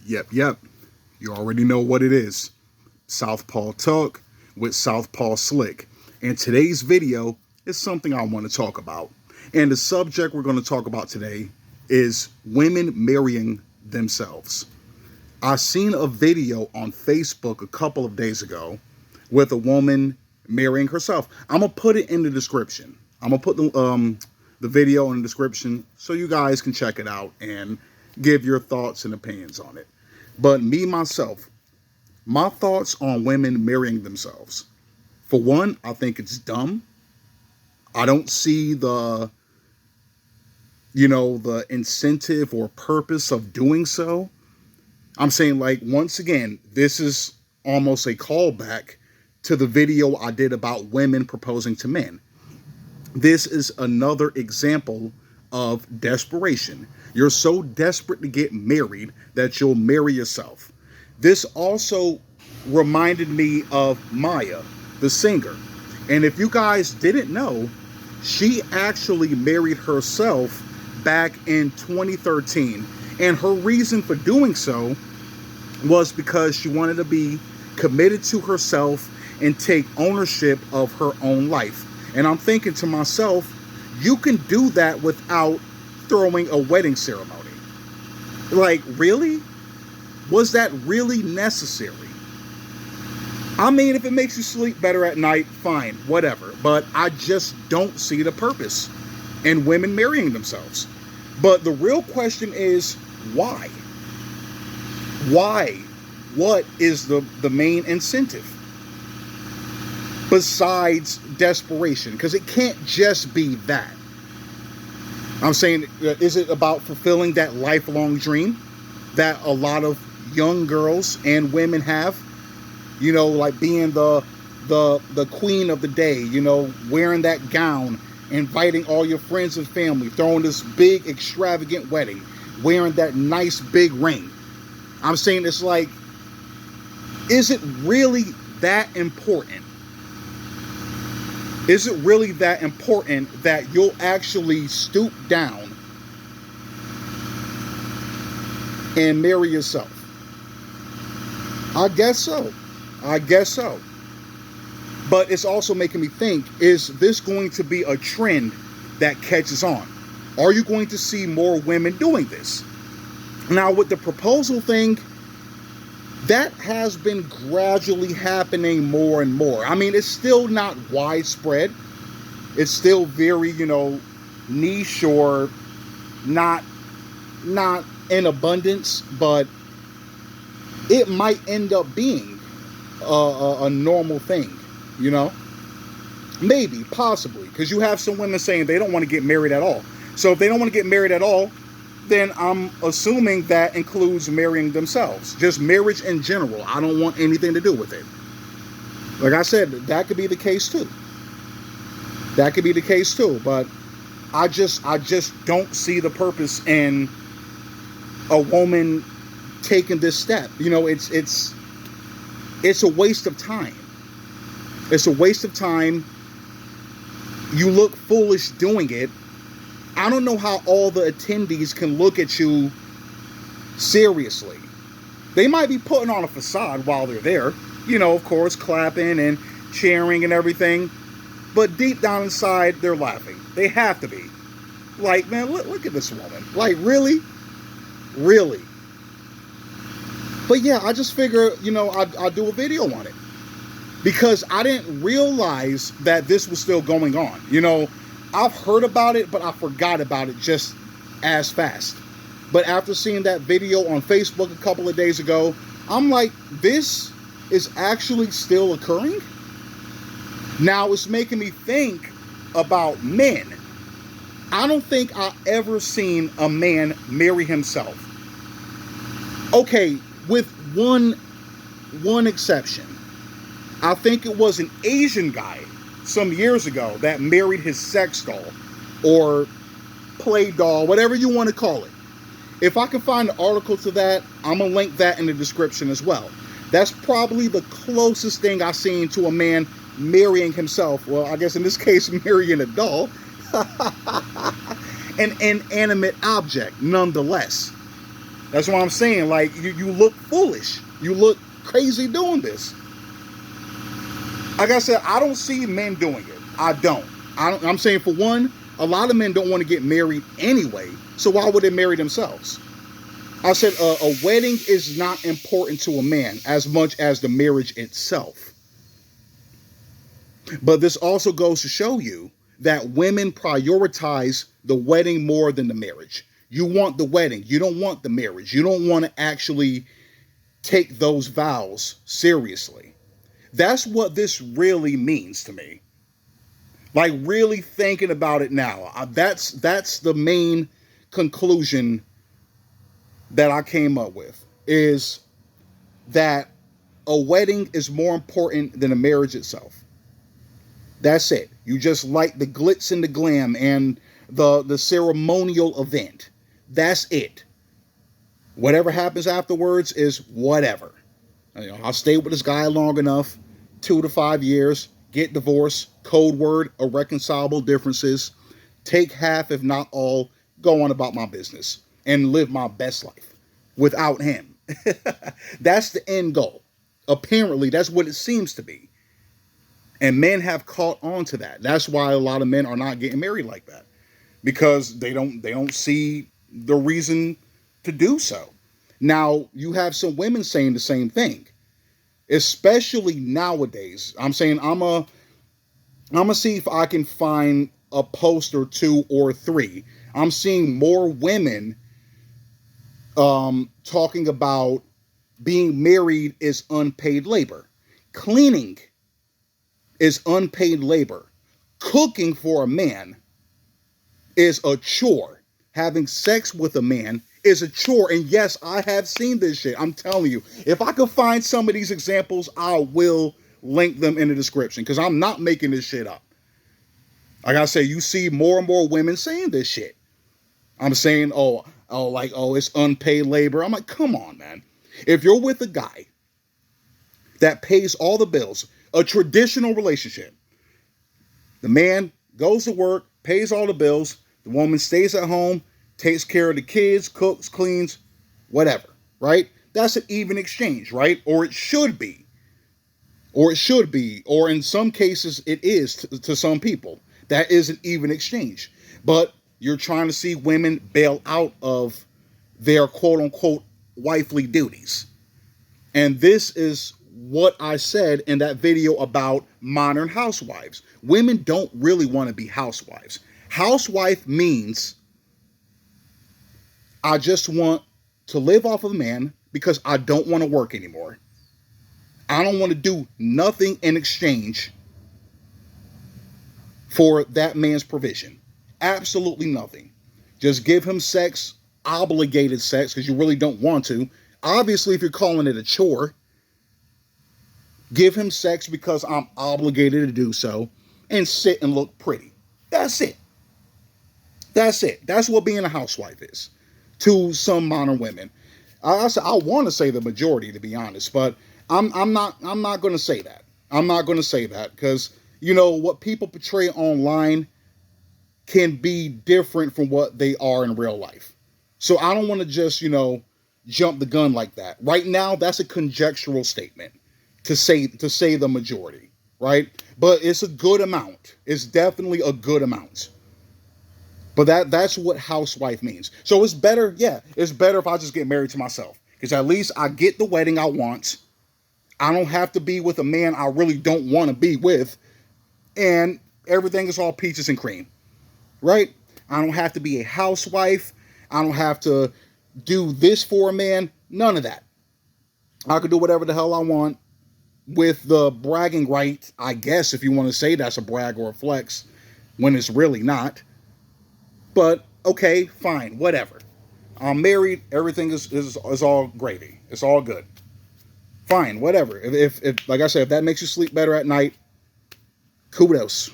Yep. You already know what it is. Southpaw Talk with Southpaw Slick. And today's video is something I want to talk about. And the subject we're going to talk about today is women marrying themselves. I seen a video on Facebook a couple of days ago with a woman marrying herself. I'm going to put it in the description. I'm going to put the video in the description so you guys can check it out and give your thoughts and opinions on it. But me, myself, my thoughts on women marrying themselves. For one, I think it's dumb. I don't see the incentive or purpose of doing so. I'm saying, like, once again, this is almost a callback to the video I did about women proposing to men. This is another example of desperation. You're so desperate to get married that you'll marry yourself. This also reminded me of Maya, the singer. And if you guys didn't know, she actually married herself back in 2013. And her reason for doing so was because she wanted to be committed to herself and take ownership of her own life. And I'm thinking to myself, you can do that without throwing a wedding ceremony. Like, really? Was that really necessary? I mean, if it makes you sleep better at night, fine, whatever. But I just don't see the purpose in women marrying themselves. But the real question is, why? Why? What is the main incentive? Besides desperation, because it can't just be that. I'm saying, is it about fulfilling that lifelong dream that a lot of young girls and women have? You know, like being the queen of the day, you know, wearing that gown, inviting all your friends and family, throwing this big extravagant wedding, wearing that nice big ring. I'm saying, it's like, is it really that important? Is it really that important that you'll actually stoop down and marry yourself? I guess so. But it's also making me think, is this going to be a trend that catches on? Are you going to see more women doing this? Now, with the proposal thing, that has been gradually happening more and more. I mean, it's still not widespread. It's still very, niche or not in abundance, but it might end up being a normal thing, Maybe, possibly, because you have some women saying they don't want to get married at all. So if they don't want to get married at all, then I'm assuming that includes marrying themselves. Just marriage in general. I don't want anything to do with it. Like I said, that could be the case too. But I just don't see the purpose in a woman taking this step. It's a waste of time. It's a waste of time. You look foolish doing it. I don't know how all the attendees can look at you seriously. They might be putting on a facade while they're there, of course, clapping and cheering and everything. But deep down inside, they're laughing. They have to be. Like, man, look at this woman. Like, really? Really? But yeah, I just figure, I'd do a video on it. Because I didn't realize that this was still going on. I've heard about it, but I forgot about it just as fast. But after seeing that video on Facebook a couple of days ago, I'm like, this is actually still occurring? Now it's making me think about men. I don't think I've ever seen a man marry himself. Okay, with one exception. I think it was an Asian guy some years ago that married his sex doll or play doll, whatever you want to call it. If I can find an article to that, I'm going to link that in the description as well. That's probably the closest thing I've seen to a man marrying himself. Well, I guess in this case, marrying a doll. An inanimate object, nonetheless. That's what I'm saying. Like, you look foolish. You look crazy doing this. Like I said, I don't see men doing it. I'm saying, for one, a lot of men don't want to get married anyway. So why would they marry themselves? I said a wedding is not important to a man as much as the marriage itself. But this also goes to show you that women prioritize the wedding more than the marriage. You want the wedding. You don't want the marriage. You don't want to actually take those vows seriously. That's what this really means to me. Like, really thinking about it now, that's the main conclusion that I came up with, is that a wedding is more important than a marriage itself. That's it. You just like the glitz and the glam and the ceremonial event. That's it. Whatever happens afterwards is whatever. I'll stay with this guy long enough, 2 to 5 years, get divorced, code word, irreconcilable differences, take half, if not all, go on about my business, and live my best life without him. That's the end goal. Apparently, that's what it seems to be. And men have caught on to that. That's why a lot of men are not getting married like that. Because they don't see the reason to do so. Now, you have some women saying the same thing. Especially nowadays. I'm saying I'm gonna see if I can find a post or 2 or 3. I'm seeing more women talking about being married is unpaid labor. Cleaning is unpaid labor. Cooking for a man is a chore. Having sex with a man is a chore. And yes, I have seen this shit. I'm telling you, if I could find some of these examples, I will link them in the description, because I'm not making this shit up. Like I say, you see more and more women saying this shit. I'm saying, it's unpaid labor. I'm like, come on, man. If you're with a guy that pays all the bills, a traditional relationship, the man goes to work, pays all the bills, the woman stays at home, takes care of the kids, cooks, cleans, whatever, right? That's an even exchange, right? Or it should be. Or in some cases it is to some people. That is an even exchange. But you're trying to see women bail out of their quote-unquote wifely duties. And this is what I said in that video about modern housewives. Women don't really want to be housewives. Housewife means I just want to live off of a man because I don't want to work anymore. I don't want to do nothing in exchange for that man's provision. Absolutely nothing. Just give him sex, obligated sex, because you really don't want to. Obviously, if you're calling it a chore, give him sex because I'm obligated to do so, and sit and look pretty. That's it. That's it. That's what being a housewife is to some modern women. I want to say the majority, to be honest, but I'm not going to say that. I'm not going to say that because, what people portray online can be different from what they are in real life. So I don't want to just, jump the gun like that. Right now, that's a conjectural statement to say the majority, right? But it's a good amount. It's definitely a good amount. But that's what housewife means. So it's better if I just get married to myself. Because at least I get the wedding I want. I don't have to be with a man I really don't want to be with. And everything is all peaches and cream. Right? I don't have to be a housewife. I don't have to do this for a man. None of that. I can do whatever the hell I want with the bragging right, I guess, if you want to say that's a brag or a flex, when it's really not. But, okay, fine, whatever. I'm married, everything is all gravy. It's all good. Fine, whatever. If like I said, if that makes you sleep better at night, kudos.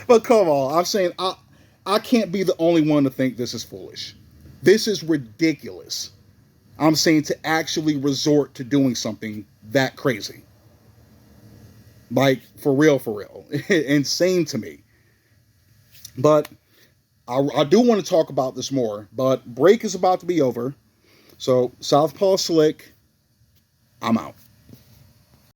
But come on, I'm saying I can't be the only one to think this is foolish. This is ridiculous. I'm saying to actually resort to doing something that crazy. Like, for real. Insane to me. But I do want to talk about this more, but break is about to be over. So Southpaw Slick, I'm out.